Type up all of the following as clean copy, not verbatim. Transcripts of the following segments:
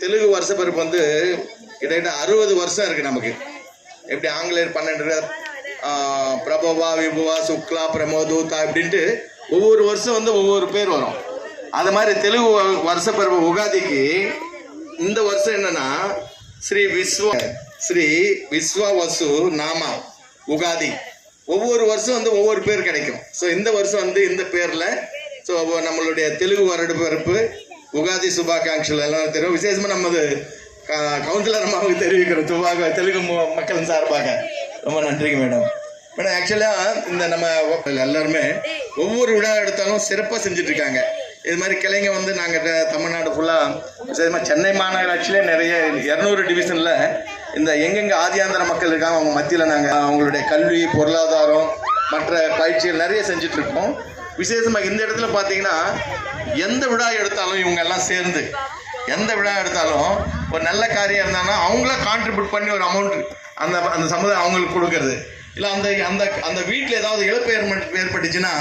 தெலுங்கு வருஷ பிறப்பு வந்து கிட்டத்தட்ட 60 வருஷம் இருக்கு நமக்கு. எப்படி ஆங்கிலேயர் 12 பிரபவா விபுவா சுக்லா பிரமோதூதா அப்படின்ட்டு ஒவ்வொரு வருஷம் வந்து ஒவ்வொரு பேர் வரும். அது மாதிரி தெலுங்கு வருஷ பிறப்பு உகாதிக்கு இந்த வருஷம் என்னன்னா ஸ்ரீ விஸ்வவசு நாமா உகாதி. ஒவ்வொரு வருஷம் வந்து ஒவ்வொரு பேர் கிடைக்கும். ஸோ இந்த வருஷம் வந்து இந்த பேரில் ஸோ நம்மளுடைய தெலுங்கு வருட பிறப்பு உகாதி சுபாகாங்ஷில் எல்லாம் தெரியும். விசேஷமாக நமது கவுன்சிலர் அம்மாவுக்கு தெரிவிக்கிறோம் தெலுங்கு மக்கள் சார்பாக. ரொம்ப நன்றிங்க மேடம். மேடம் ஆக்சுவலாக இந்த நம்ம எல்லாருமே ஒவ்வொரு விழா எடுத்தாலும் சிறப்பாக செஞ்சுட்ருக்காங்க. இது மாதிரி கிளைங்க வந்து நாங்கள் தமிழ்நாடு ஃபுல்லாக விசேஷமாக சென்னை மாநகராட்சியிலே நிறைய 200 டிவிஷனில் இந்த எங்கெங்கே ஆதியாந்திர மக்கள் இருக்காங்க அவங்க மத்தியில் நாங்கள் அவங்களுடைய கல்வி பொருளாதாரம் மற்ற பயிற்சிகள் நிறைய செஞ்சிட்ருக்கோம். விசேஷமாக இந்த இடத்துல பார்த்தீங்கன்னா எந்த விழா எடுத்தாலும் இவங்க எல்லாம் சேர்ந்து எந்த விழா எடுத்தாலும் ஒரு நல்ல காரியம் இருந்தாங்கன்னா அவங்கள கான்ட்ரிபியூட் பண்ணி ஒரு அமௌண்ட் அந்த அந்த சமுதாயம் அவங்களுக்கு கொடுக்கறது. இல்லை அந்த அந்த அந்த வீட்டில் ஏதாவது இழப்பு ஏற்பட்டுச்சுன்னா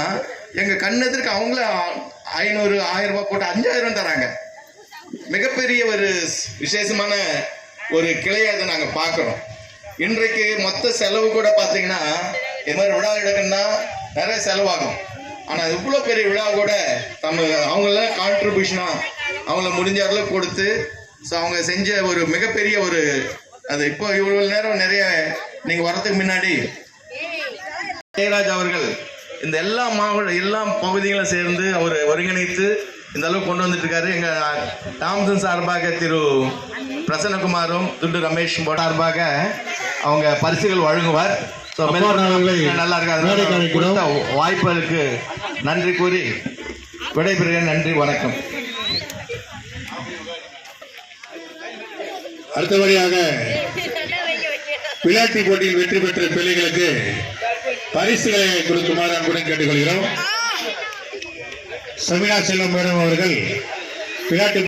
எங்கள் கண்ணெதிர்க்கு அவங்கள 500 1000 ரூபாய் போட்டு 5000 தராங்க. மிகப்பெரிய ஒரு விசேஷமான ஒரு கிளையை அதை நாங்கள் பார்க்குறோம். இன்றைக்கு மொத்த செலவு கூட பார்த்தீங்கன்னா இது மாதிரி விழா எடுக்கணும்னா நிறைய செலவாகும். ஆனால் இவ்வளோ பெரிய விழா கூட அவங்கள கான்ட்ரிபியூஷனாக அவங்கள முடிஞ்ச அளவுக்கு கொடுத்து ஸோ அவங்க செஞ்ச ஒரு மிகப்பெரிய ஒரு அது இப்போ இவ்வளோ நேரம் நிறைய நீங்கள் வரதுக்கு முன்னாடி ஜெயராஜ் அவர்கள் இந்த எல்லா பகுதிகளும் சேர்ந்து அவர் ஒருங்கிணைத்து இந்த அளவுக்கு கொண்டு வந்துட்டு இருக்காரு. எங்கள் தாம்சன் சார்பாக திரு பிரசன்னகுமாரும் துண்டு ரமேஷ் சார்பாக அவங்க பரிசுகள் வழங்குவார். நல்லா இருக்காது கொடுத்த வாய்ப்புகளுக்கு நன்றி கூறி விடைபெறுகிறேன். நன்றி, வணக்கம். அடுத்தபடியாக விளையாட்டு போட்டியில் வெற்றி பெற்ற பிள்ளைகளுக்கு பரிசுகளை கொடுக்குமாறு அன்புடன் கேட்டுக்கொள்கிறோம். சமினா செல்வம் மேடம் அவர்கள் விளையாட்டு